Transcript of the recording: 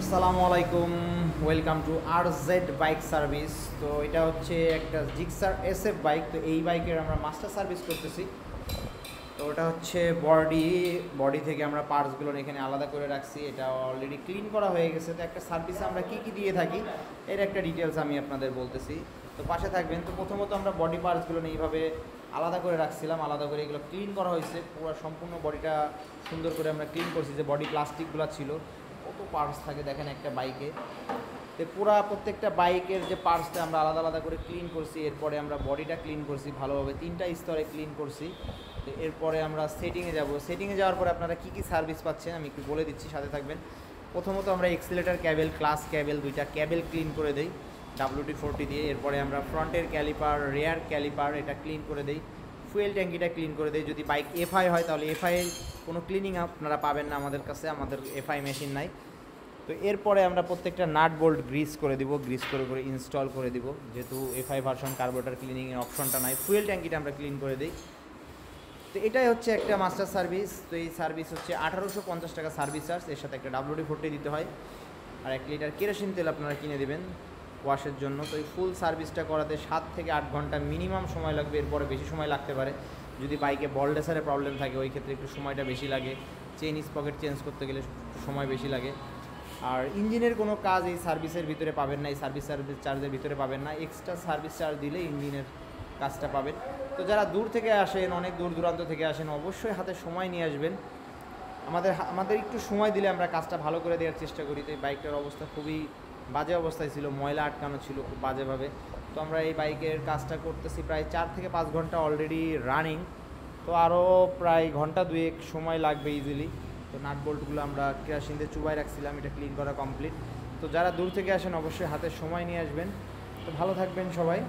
আসসালামু আলাইকুম, welcome to RZ bike service. তো এটা হচ্ছে একটা জিক্সার এসএফ বাইক। তো এই বাইকের আমরা মাস্টার সার্ভিস করতেছি। তো ওটা হচ্ছে বডি থেকে আমরা পার্টসগুলো এখানে আলাদা করে রাখছি। এটা অলরেডি ক্লিন করা হয়ে গেছে। তো একটা সার্ভিসে আমরা কী কী দিয়ে থাকি এর একটা ডিটেলস আমি আপনাদের বলতেছি, তো পাশে থাকবেন। তো প্রথমত আমরা বডি পার্টসগুলো এইভাবে আলাদা করে রাখছিলাম, আলাদা করে এগুলো ক্লিন করা হয়েছে। পুরো সম্পূর্ণ বডিটা সুন্দর করে আমরা ক্লিন করছি। যে বডি প্লাস্টিকগুলো ছিল, কত পার্টস থাকে দেখেন একটা বাইকে। তো প্রত্যেকটা বাইকের যে পার্টসটা আমরা আলাদা আলাদা করে ক্লিন করছি। এরপরে আমরা বডিটা ক্লিন করছি ভালোভাবে, 3টা স্তরে ক্লিন করছি। তো এরপরে আমরা সেটিংয়ে যাব। সেটিংয়ে যাওয়ার পরে আপনারা কী কী সার্ভিস পাচ্ছেন আমি একটু বলে দিচ্ছি, সাথে থাকবেন। প্রথমত আমরা এক্সিলেটর ক্যাবেল, ক্লাস ক্যাবেল, 2টা ক্যাবেল ক্লিন করে দেই WD-40 দিয়ে। এরপরে আমরা ফ্রন্টের ক্যালিপার, রেয়ার ক্যালিপার এটা ক্লিন করে দেই। ফুয়েল ট্যাঙ্কিটা ক্লিন করে দেই। যদি বাইক এফআই হয় তাহলে এফআই কোনো ক্লিনিং আপনারা পাবেন না আমাদের কাছে, আমাদের এফআই মেশিন নাই। তো এরপরে আমরা প্রত্যেকটা নাট বোল্ট গ্রিস করে দিব, গ্রিস করে করে ইনস্টল করে দিব। যেহেতু এফআই ভার্সন কার্বোরেটর ক্লিনিংয়ের অপশনটা নাই, ফুয়েল ট্যাঙ্কিটা আমরা ক্লিন করে দিই। তো এটাই হচ্ছে একটা মাস্টার সার্ভিস। তো এই সার্ভিস হচ্ছে 1850 টাকা সার্ভিস চার্জ, এর সাথে একটা WD-40 দিতে হয়। আর 1 লিটার কেরোসিন তেল আপনারা কিনে দেবেন ওয়াশের জন্য। তো এই ফুল সার্ভিসটা করাতে 7 থেকে 8 ঘন্টা মিনিমাম সময় লাগবে, এরপরে বেশি সময় লাগতে পারে। যদি বাইকে বল ডেসারে প্রবলেম থাকে ওই ক্ষেত্রে একটু সময়টা বেশি লাগে। চেইন স্পকেট চেঞ্জ করতে গেলে সময় বেশি লাগে। আর ইঞ্জিনের কোনো কাজ এই সার্ভিসের ভিতরে পাবেন না, এই সার্ভিস চার্জের ভিতরে পাবেন না। এক্সট্রা সার্ভিস চার্জ দিলে ইঞ্জিনের কাজটা পাবেন। তো যারা দূর থেকে আসেন, অনেক দূর দূরান্ত থেকে আসেন, অবশ্যই হাতে সময় নিয়ে আসবেন। আমাদের একটু সময় দিলে আমরা কাজটা ভালো করে দেওয়ার চেষ্টা করি। তো এই বাইকটার অবস্থা খুবই বাজে অবস্থায় ছিল, ময়লা আটকানো ছিল খুব বাজেভাবে। তো আমরা এই বাইকের কাজটা করতেছি প্রায় 4 থেকে 5 ঘন্টা অলরেডি রানিং। তো আরও প্রায় ঘন্টা 2 সময় লাগবে ইজিলি। তো নাট বোল্টগুলো আমরা কেরোসিন দিয়ে চুবাই রাখছিলাম, এটা ক্লিন করা কমপ্লিট। তো যারা দূর থেকে আসেন অবশ্যই হাতে সময় নিয়ে আসবেন। তো ভালো থাকবেন সবাই।